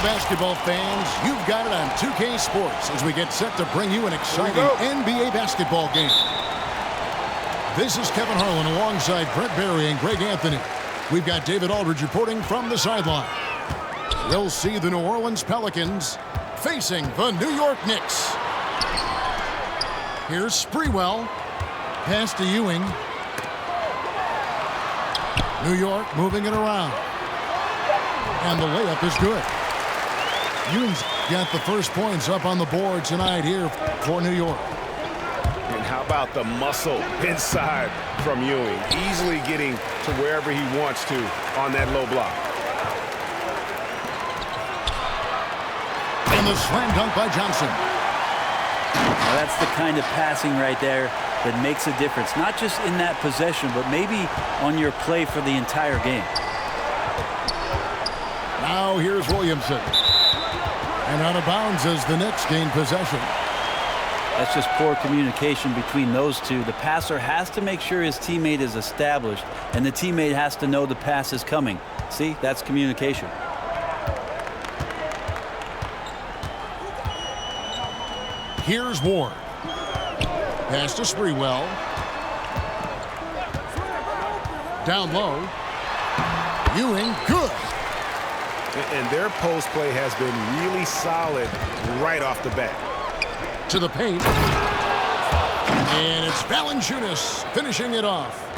basketball fans, you've got it on 2K Sports as we get set to bring you an exciting NBA basketball game. This is Kevin Harlan alongside Brent Barry and Greg Anthony. We've got David Aldridge reporting from the sideline. We'll see the New Orleans Pelicans facing the New York Knicks. Here's Sprewell. Pass to Ewing. New York moving it around. And the layup is good. Ewing's got the first points up on the board tonight here for New York. And how about the muscle inside from Ewing? Easily getting to wherever he wants to on that low block. And the slam dunk by Johnson. Now that's the kind of passing right there that makes a difference. Not just in that possession, but maybe on your play for the entire game. Now here's Williamson. And out of bounds as the Knicks gain possession. That's just poor communication between those two. The passer has to make sure his teammate is established, and the teammate has to know the pass is coming. See, that's communication. Here's Ward. Pass to Sprewell. Down low. Ewing, good. And their post play has been really solid right off the bat. To the paint. And it's Valanciunas finishing it off.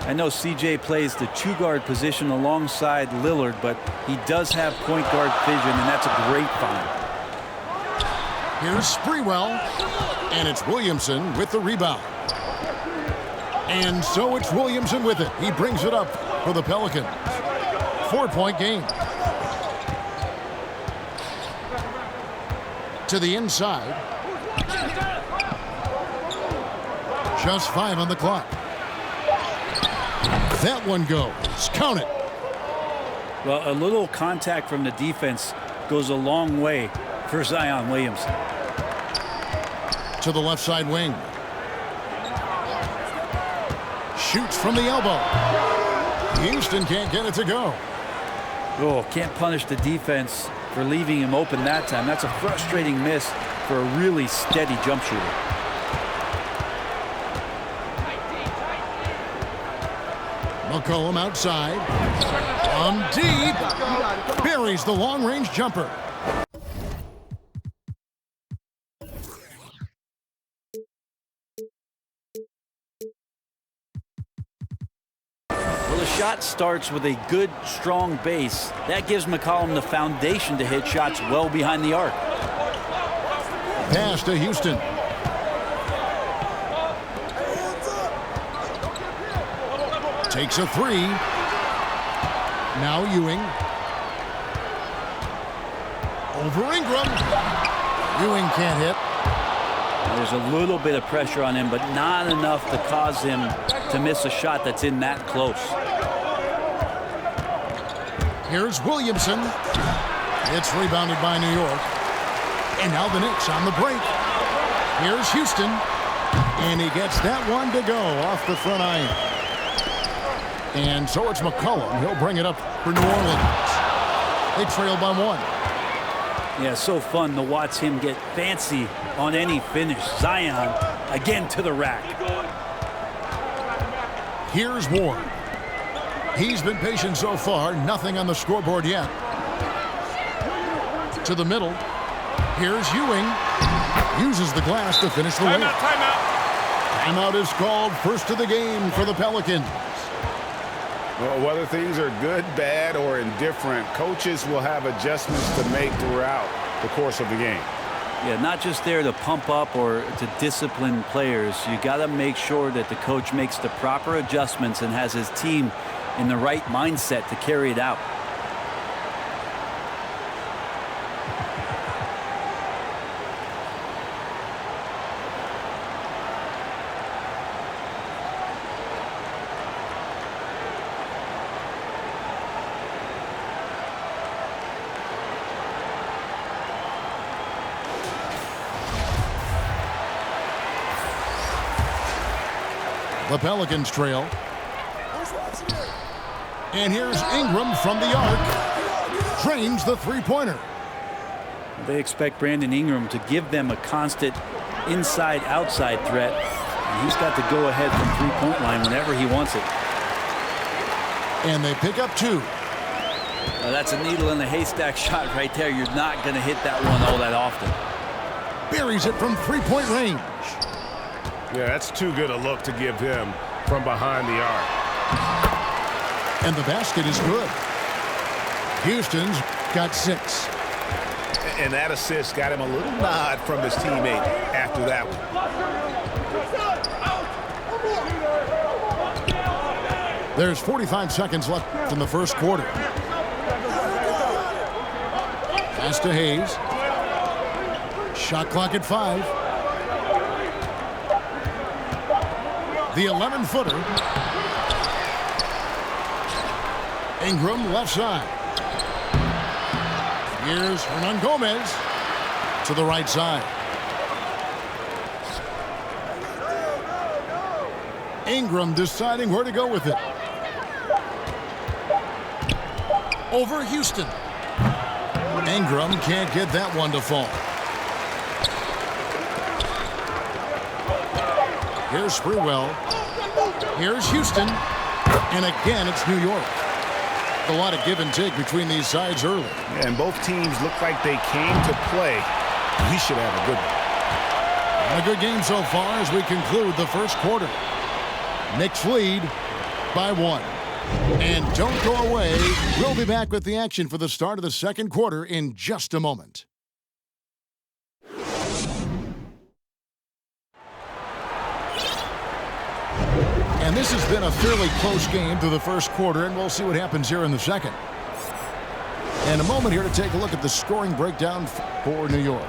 I know CJ plays the two-guard position alongside Lillard, but he does have point guard vision, and that's a great find. Here's Sprewell. And it's Williamson with the rebound. And so it's Williamson with it. He brings it up for the Pelicans. 4-point game. To the inside. Just 5 on the clock. That one goes. Count it. Well, a little contact from the defense goes a long way for Zion Williamson. To the left side wing. Shoots from the elbow. Houston can't get it to go. Oh, can't punish the defense for leaving him open that time. That's a frustrating miss for a really steady jump shooter. McCollum outside. From deep. Buries the long-range jumper. Well, the shot starts with a good, strong base. That gives McCollum the foundation to hit shots well behind the arc. Pass to Houston. Takes a three. Now Ewing. Over Ingram. Ewing can't hit. There's a little bit of pressure on him, but not enough to cause him to miss a shot that's in that close. Here's Williamson. It's rebounded by New York. And now the Knicks on the break. Here's Houston. And he gets that one to go off the front iron. And so it's McCollum. He'll bring it up for New Orleans. They trail by 1. Yeah, so fun to watch him get fancy on any finish. Zion again to the rack. Here's Ward. He's been patient so far. Nothing on the scoreboard yet. To the middle. Here's Ewing. Uses the glass to finish the layup. Timeout is called. First of the game for the Pelicans. Well, whether things are good, bad, or indifferent, coaches will have adjustments to make throughout the course of the game. Yeah, not just there to pump up or to discipline players. You got to make sure that the coach makes the proper adjustments and has his team in the right mindset to carry it out. The Pelicans trail. And here's Ingram from the arc. Drains the three-pointer. They expect Brandon Ingram to give them a constant inside-outside threat. And he's got to go ahead from three-point line whenever he wants it. And they pick up 2. Now that's a needle in the haystack shot right there. You're not going to hit that one all that often. Buries it from three-point range. Yeah, that's too good a look to give him from behind the arc. And the basket is good. Houston's got 6. And that assist got him a little nod from his teammate after that one. There's 45 seconds left in the first quarter. Pass to Hayes. Shot clock at 5. The 11-footer. Ingram left side. Here's Hernan Gomez to the right side. Ingram deciding where to go with it. Over Houston. Ingram can't get that one to fall. Here's Sprewell. Here's Houston. And again, it's New York. A lot of give and take between these sides early. Yeah, and both teams look like they came to play. We should have a good one. A good game so far as we conclude the first quarter. Knicks lead by 1. And don't go away. We'll be back with the action for the start of the second quarter in just a moment. And this has been a fairly close game through the first quarter, and we'll see what happens here in the second. And a moment here to take a look at the scoring breakdown for New York.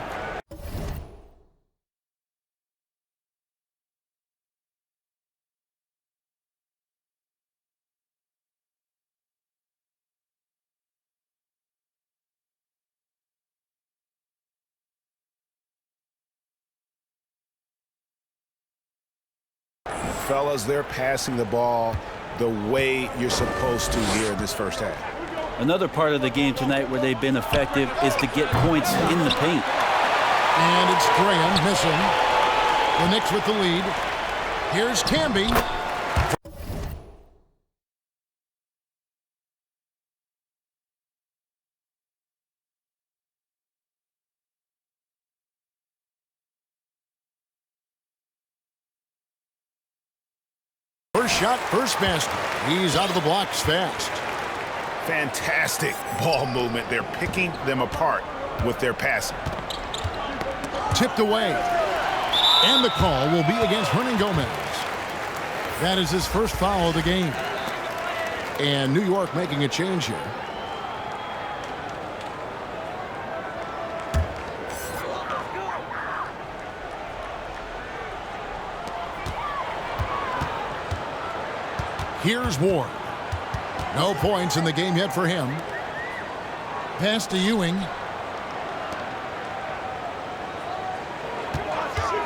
Fellas, they're passing the ball the way you're supposed to here in this first half. Another part of the game tonight where they've been effective is to get points in the paint. And it's Graham missing. The Knicks with the lead. Here's Camby. First shot, first basket. He's out of the blocks fast. Fantastic ball movement. They're picking them apart with their passing. Tipped away. And the call will be against Hernan Gomez. That is his first foul of the game. And New York making a change here. Here's Ward. No points in the game yet for him. Pass to Ewing.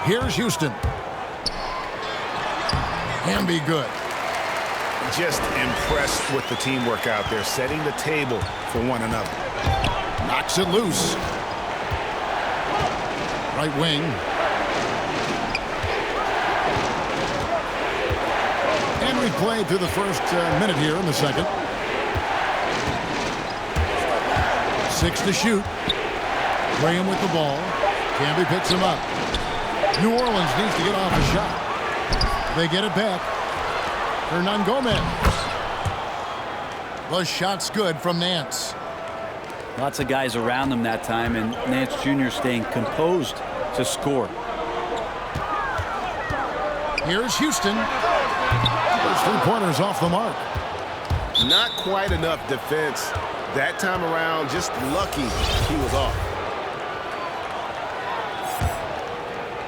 Here's Houston. Hamby good. Just impressed with the teamwork out there, setting the table for one another. Knocks it loose. Right wing. And we played through the first minute here in the second. 6 to shoot. Graham with the ball. Camby picks him up. New Orleans needs to get off a shot. They get it back. Hernan Gomez. The shot's good from Nance. Lots of guys around them that time, and Nance Jr. staying composed to score. Here's Houston. Those three-pointers off the mark. Not quite enough defense that time around. Just lucky he was off.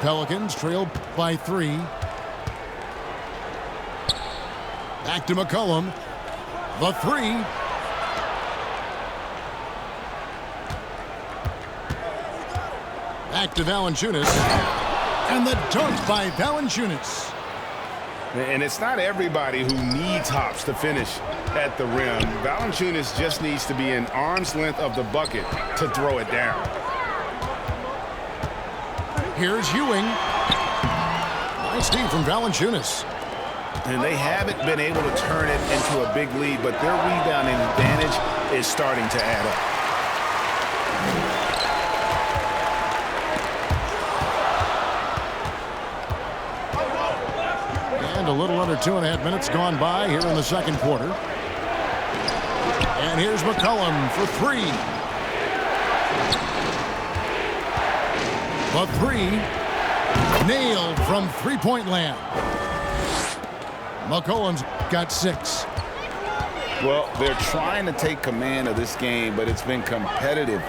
Pelicans trail by 3. Back to McCollum. The 3. Back to Valanciunas. And the dunk by Valanciunas. And it's not everybody who needs hops to finish at the rim. Valanciunas just needs to be an arm's length of the bucket to throw it down. Here's Ewing. Nice D from Valanciunas. And they haven't been able to turn it into a big lead, but their rebounding advantage is starting to add up. And a little under 2.5 minutes gone by here in the second quarter. And here's McCollum for three. A three. Nailed from three-point land. McCollum's got 6. Well, they're trying to take command of this game, but it's been competitive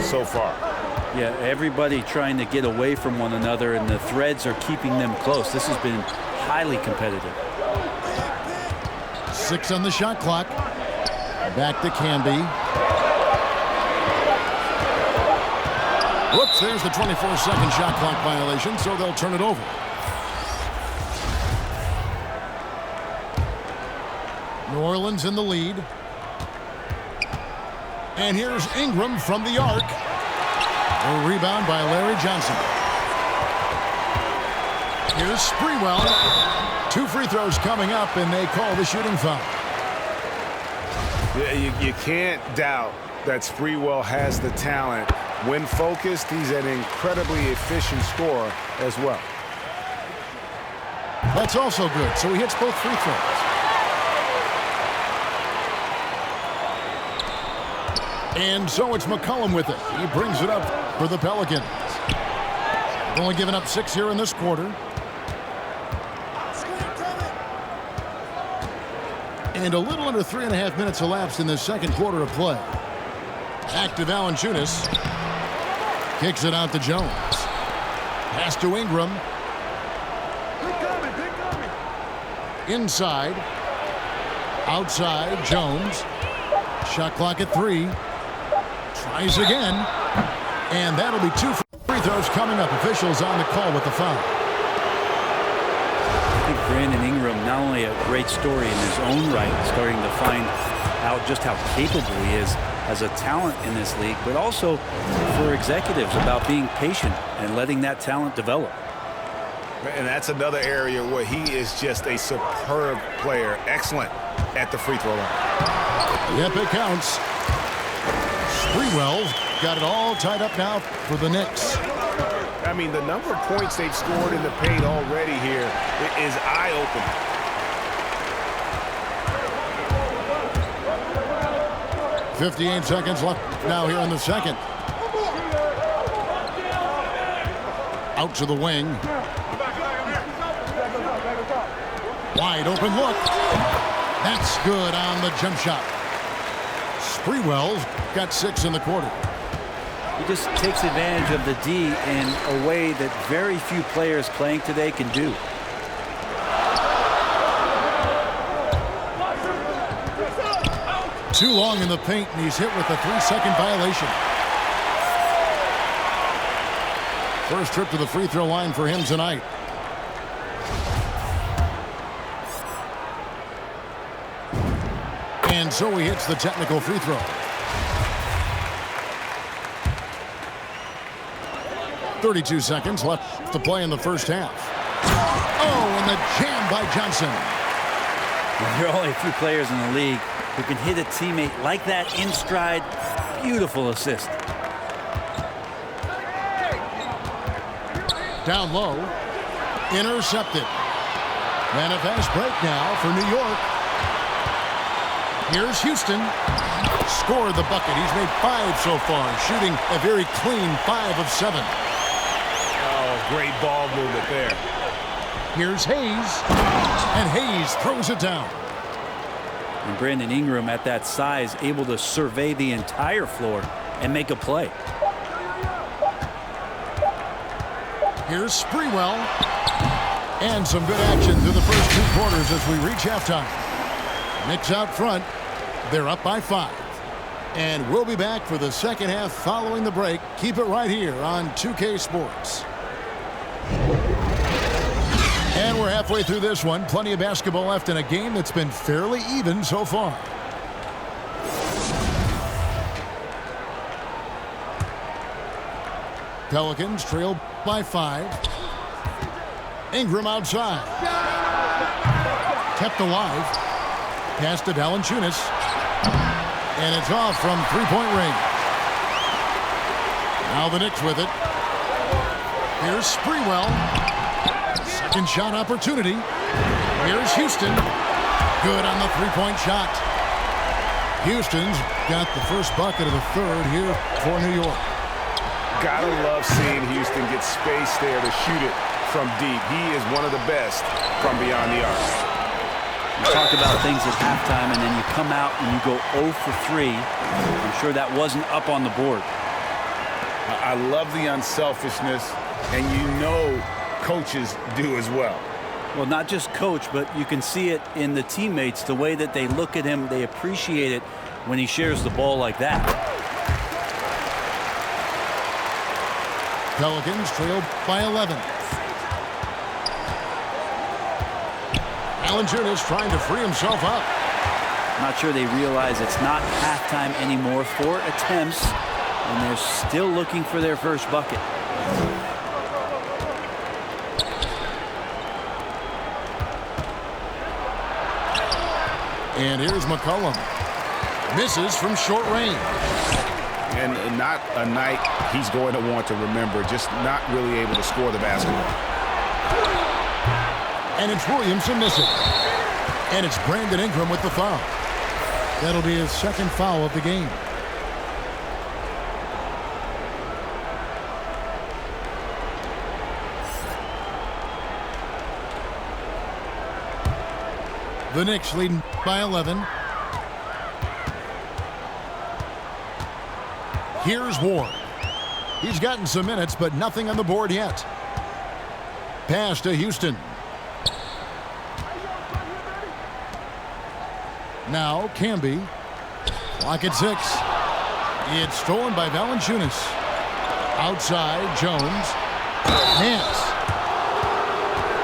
so far. Yeah, everybody trying to get away from one another, and the threads are keeping them close. This has been highly competitive. 6 on the shot clock. Back to Canby. Whoops, there's the 24-second shot clock violation, so they'll turn it over. New Orleans in the lead. And here's Ingram from the arc. A rebound by Larry Johnson. Here's Sprewell. 2 free throws coming up, and they call the shooting foul. Yeah, you can't doubt that Sprewell has the talent. When focused, he's an incredibly efficient scorer as well. That's also good, so he hits both free throws. And so it's McCollum with it. He brings it up for the Pelicans. Only given up 6 here in this quarter. And a little under 3.5 minutes elapsed in the second quarter of play. Back to Valanciunas. Kicks it out to Jones. Pass to Ingram. Inside. Outside, Jones. Shot clock at 3. Tries again. And that'll be 2 free throws coming up. Officials on the call with the foul. I think Brandon Ingram, not only a great story in his own right, starting to find out just how capable he is as a talent in this league, but also for executives about being patient and letting that talent develop. And that's another area where he is just a superb player. Excellent at the free throw line. Yep, it counts. Sprewell got it all tied up now for the Knicks. I mean, the number of points they've scored in the paint already here is eye-opening. 58 seconds left now here in the second. Out to the wing. Wide open look. That's good on the jump shot. Sprewell's got 6 in the quarter. He just takes advantage of the D in a way that very few players playing today can do. Too long in the paint, and he's hit with a 3-second violation. First trip to the free throw line for him tonight. And so he hits the technical free throw. 32 seconds left to play in the first half. Oh, and the jam by Johnson. There are only a few players in the league who can hit a teammate like that in stride. Beautiful assist. Down low. Intercepted. And a fast break now for New York. Here's Houston. Scored the bucket. He's made 5 so far, shooting a very clean 5 of 7. Oh, great ball movement there. Here's Hayes. And Hayes throws it down. And Brandon Ingram at that size, able to survey the entire floor and make a play. Here's Sprewell. And some good action through the first 2 quarters as we reach halftime. Knicks out front. They're up by 5. And we'll be back for the second half following the break. Keep it right here on 2K Sports. And And we're halfway through this one. Plenty of basketball left in a game that's been fairly even so far. Pelicans trail by 5. Ingram outside. Kept alive. Pass to Valanciunas. And it's off from three-point range. Now the Knicks with it. Here's Sprewell. Second shot opportunity. Here's Houston. Good on the three-point shot. Houston's got the first bucket of the third here for New York. Gotta love seeing Houston get space there to shoot it from deep. He is one of the best from beyond the arc. You talked about things at halftime, and then you come out and you go 0 for 3. I'm sure that wasn't up on the board. I love the unselfishness, and you know coaches do as well. Well, not just coach, but you can see it in the teammates, the way that they look at him. They appreciate it when he shares the ball like that. Pelicans trail by 11. Valanciunas trying to free himself up. Not sure they realize it's not halftime anymore. 4 attempts, and they're still looking for their first bucket. And here's McCollum. Misses from short range. And not a night he's going to want to remember, just not really able to score the basketball. And it's Williamson missing. And it's Brandon Ingram with the foul. That'll be his second foul of the game. The Knicks leading by 11. Here's Ward. He's gotten some minutes, but nothing on the board yet. Pass to Houston. Now Camby. Clock at 6. It's stolen by Valanciunas. Outside, Jones. Nance.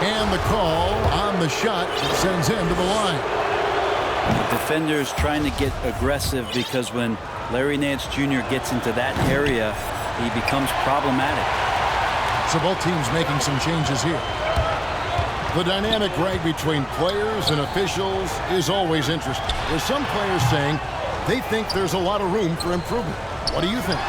And the call on the shot that sends him to the line. The defenders trying to get aggressive, because when Larry Nance Jr. gets into that area, he becomes problematic. So both teams making some changes here. The dynamic, Greg, between players and officials is always interesting. There's some players saying they think there's a lot of room for improvement. What do you think?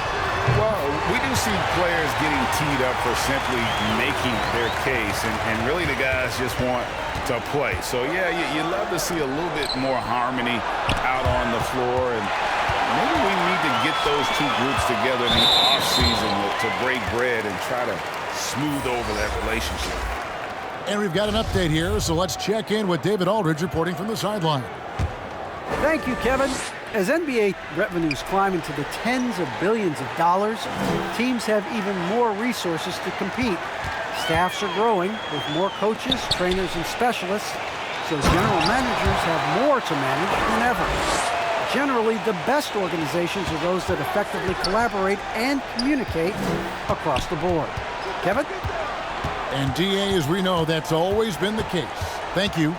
Well, we do see players getting teed up for simply making their case, and really the guys just want to play. So, yeah, you love to see a little bit more harmony out on the floor, and maybe we need to get those two groups together in the offseason to break bread and try to smooth over that relationship. And we've got an update here, so let's check in with David Aldridge reporting from the sideline. Thank you, Kevin. As NBA revenues climb into the tens of billions of dollars, teams have even more resources to compete. Staffs are growing with more coaches, trainers, and specialists, so general managers have more to manage than ever. Generally, the best organizations are those that effectively collaborate and communicate across the board. Kevin? And DA, as we know, that's always been the case. Thank you.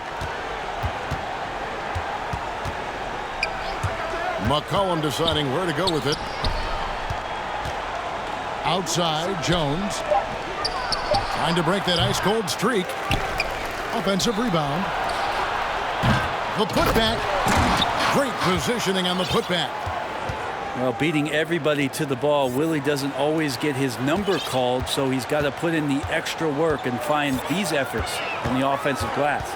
McCollum deciding where to go with it. Outside, Jones. Trying to break that ice-cold streak. Offensive rebound. The putback. Great positioning on the putback. Well, beating everybody to the ball, Willie doesn't always get his number called, so he's got to put in the extra work and find these efforts on the offensive glass.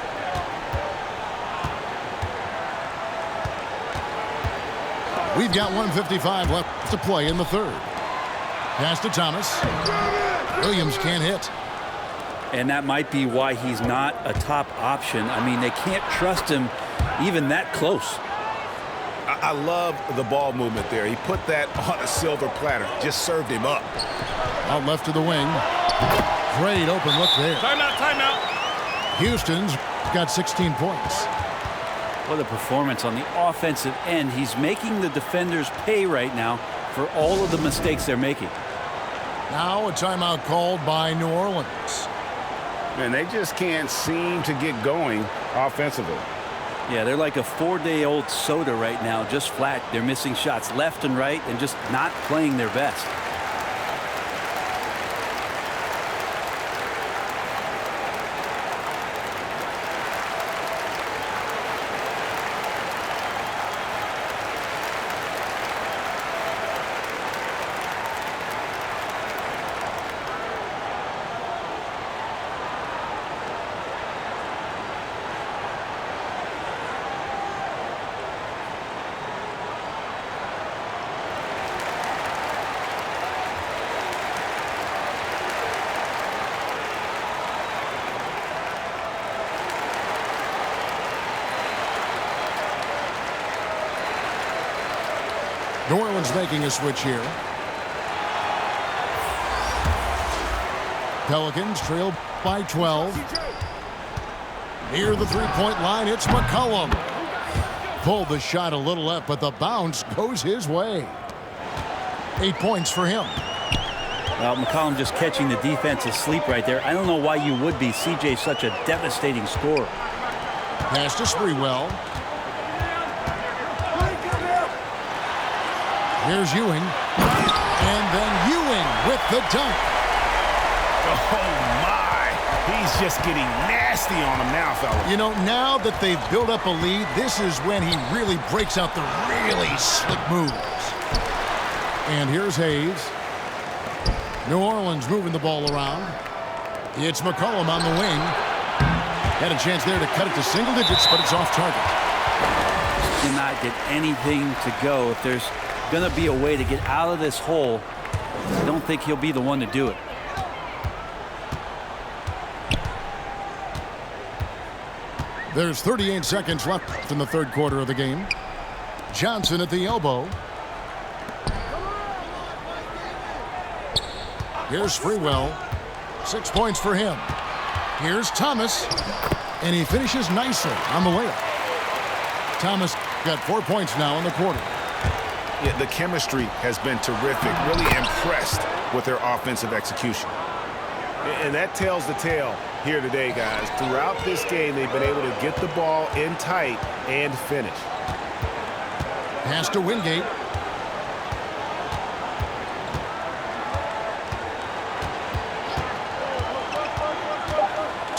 We've got 1:55 left to play in the third. Pass to Thomas. Williams can't hit. And that might be why he's not a top option. I mean, they can't trust him even that close. I love the ball movement there. He put that on a silver platter. Just served him up. Out left to the wing. Great open look there. Timeout, timeout. Houston's got 16 points. What a performance on the offensive end. He's making the defenders pay right now for all of the mistakes they're making. Now a timeout called by New Orleans. And they just can't seem to get going offensively. Yeah, they're like a 4-day-old soda right now, just flat. They're missing shots left and right and just not playing their best. New Orleans making a switch here. Pelicans trail by 12. Near the three-point line, it's McCollum. Pulled the shot a little left, but the bounce goes his way. 8 points for him. Well, McCollum just catching the defense asleep right there. I don't know why you would be. CJ's such a devastating scorer. Pass to Sprewell. Here's Ewing. And then Ewing with the dunk. Oh, my. He's just getting nasty on him now, fellas. You know, now that they've built up a lead, this is when he really breaks out the really slick moves. And here's Hayes. New Orleans moving the ball around. It's McCollum on the wing. Had a chance there to cut it to single digits, but it's off target. Cannot get anything to go. If there's going to be a way to get out of this hole, I don't think he'll be the one to do it. There's 38 seconds left in the third quarter of the game. Johnson at the elbow. Here's Sprewell. 6 points for him. Here's Thomas. And he finishes nicely on the layup. Thomas got 4 points now in the quarter. Yeah, the chemistry has been terrific. Really impressed with their offensive execution. And that tells the tale here today, guys. Throughout this game, they've been able to get the ball in tight and finish. Pass to Wingate.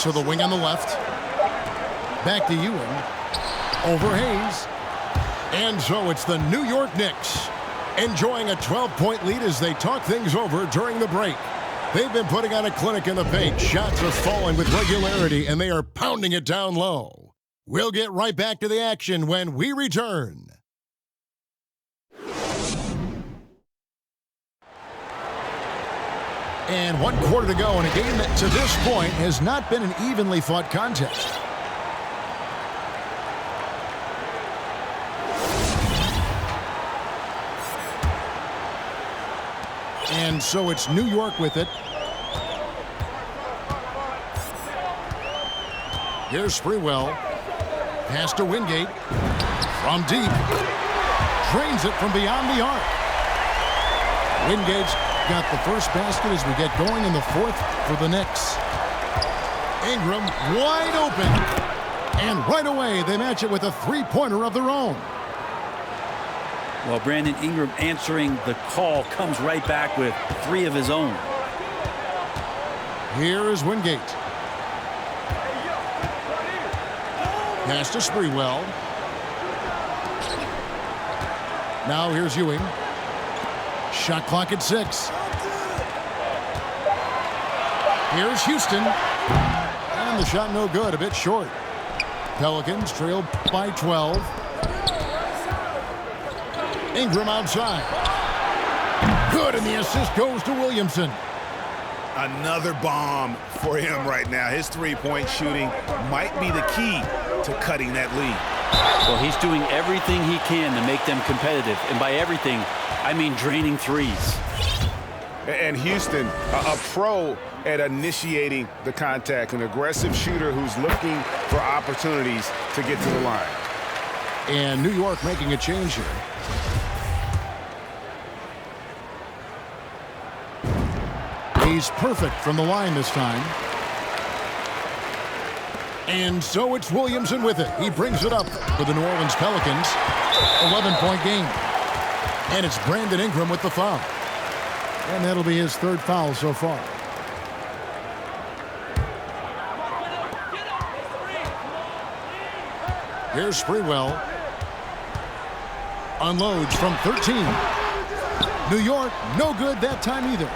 To the wing on the left. Back to Ewing. Over Hayes. And so it's the New York Knicks enjoying a 12-point lead as they talk things over during the break. They've been putting on a clinic in the paint. Shots are falling with regularity, and they are pounding it down low. We'll get right back to the action when we return. And 1 quarter to go in a game that to this point has not been an evenly fought contest. And so it's New York with it. Here's Sprewell. Pass to Wingate. From deep. Drains it from beyond the arc. Wingate's got the first basket as we get going in the fourth for the Knicks. Ingram wide open. And right away they match it with a three-pointer of their own. Well, Brandon Ingram answering the call comes right back with 3 of his own. Here is Wingate. Pass to Sprewell. Now here's Ewing. Shot clock at 6. Here's Houston. And the shot no good, a bit short. Pelicans trail by 12. Ingram outside. Good, and the assist goes to Williamson. Another bomb for him right now. His three-point shooting might be the key to cutting that lead. Well, he's doing everything he can to make them competitive. And by everything, I mean draining threes. And Houston, a pro at initiating the contact, an aggressive shooter who's looking for opportunities to get to the line. And New York making a change here. He's perfect from the line this time. And so it's Williamson with it. He brings it up for the New Orleans Pelicans. 11-point game. And it's Brandon Ingram with the foul. And that'll be his third foul so far. Here's Sprewell. Unloads from 13. New York, no good that time either.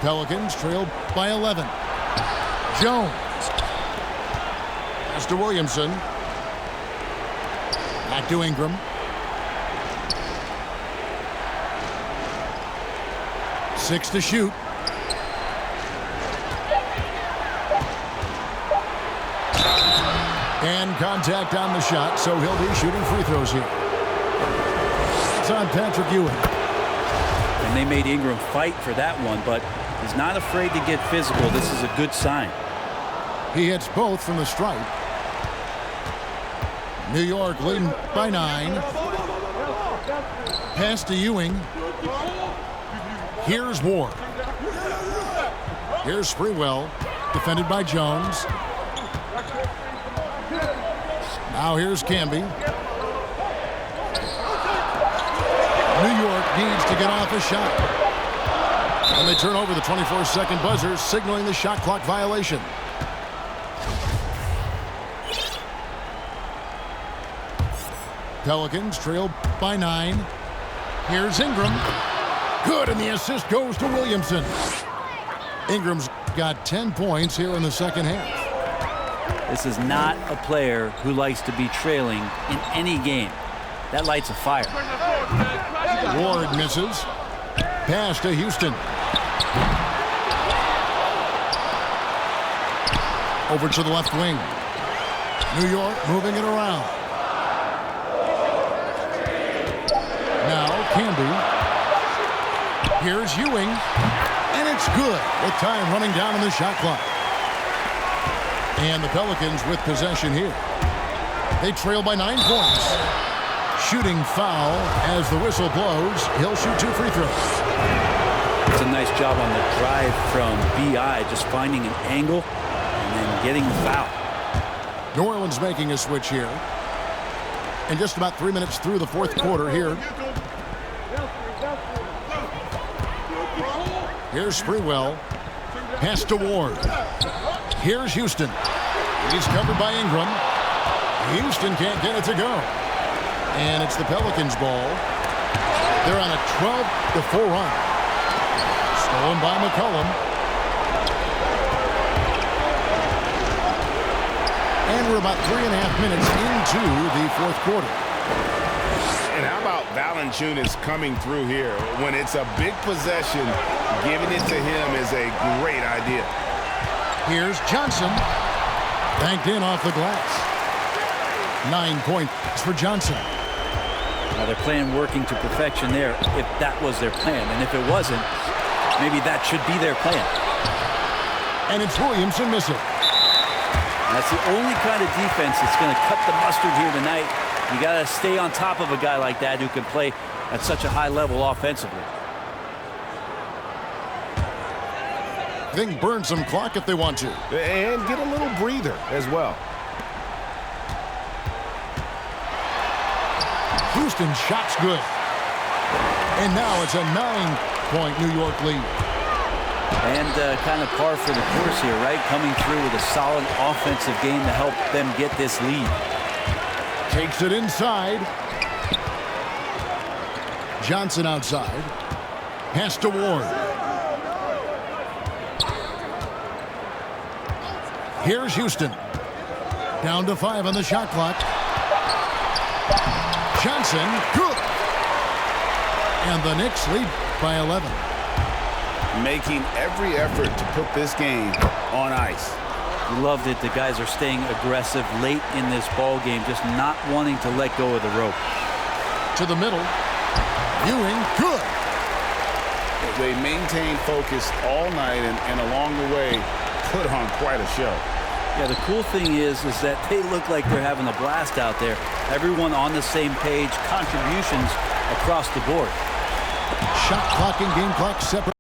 Pelicans trailed by 11. Jones. Pass to Williamson. Back to Ingram. Six to shoot. And contact on the shot, so he'll be shooting free throws here. It's on Patrick Ewing. And they made Ingram fight for that one, but he's not afraid to get physical. This is a good sign. He hits both from the stripe. New York leading by 9. Pass to Ewing. Here's Ward. Here's Sprewell, defended by Jones. Now here's Camby. New York needs to get off a shot. And they turn over the 24-second buzzer, signaling the shot clock violation. Pelicans trail by 9. Here's Ingram. Good, and the assist goes to Williamson. Ingram's got 10 points here in the second half. This is not a player who likes to be trailing in any game. That lights a fire. Ward misses. Pass to Houston. Over to the left wing. New York moving it around. Now Camby. Here's Ewing. And it's good with time running down on the shot clock. And the Pelicans with possession here. They trail by 9 points. Shooting foul as the whistle blows. He'll shoot 2 free throws. It's a nice job on the drive from B.I. just finding an angle and then getting the foul. New Orleans making a switch here. And just about 3 minutes through the fourth quarter here. Here's Sprewell. Pass to Ward. Here's Houston. He's covered by Ingram. Houston can't get it to go. And it's the Pelicans' ball. They're on a 12-4 run. Stolen by McCollum. And we're about 3.5 minutes into the fourth quarter. And how about Valanciunas coming through here? When it's a big possession, giving it to him is a great idea. Here's Johnson. Banked in off the glass. 9 points for Johnson. Now they're playing working to perfection there if that was their plan. And if it wasn't, maybe that should be their plan. And it's Williamson missing. That's the only kind of defense that's going to cut the mustard here tonight. You got to stay on top of a guy like that who can play at such a high level offensively. They can burn some clock if they want to. And get a little breather as well. Houston shot's good. And now it's a 9-point New York lead. And kind of par for the course here, right? Coming through with a solid offensive game to help them get this lead. Takes it inside. Johnson outside. Pass to Ward. Here's Houston. Down to 5 on the shot clock. Johnson, good. And the Knicks lead by 11. Making every effort to put this game on ice. Loved it. The guys are staying aggressive late in this ball game, just not wanting to let go of the rope. To the middle. Ewing, good. They maintain focus all night and along the way put on quite a show. Yeah, the cool thing is that they look like they're having a blast out there. Everyone on the same page, contributions across the board. Shot clock and game clock separate.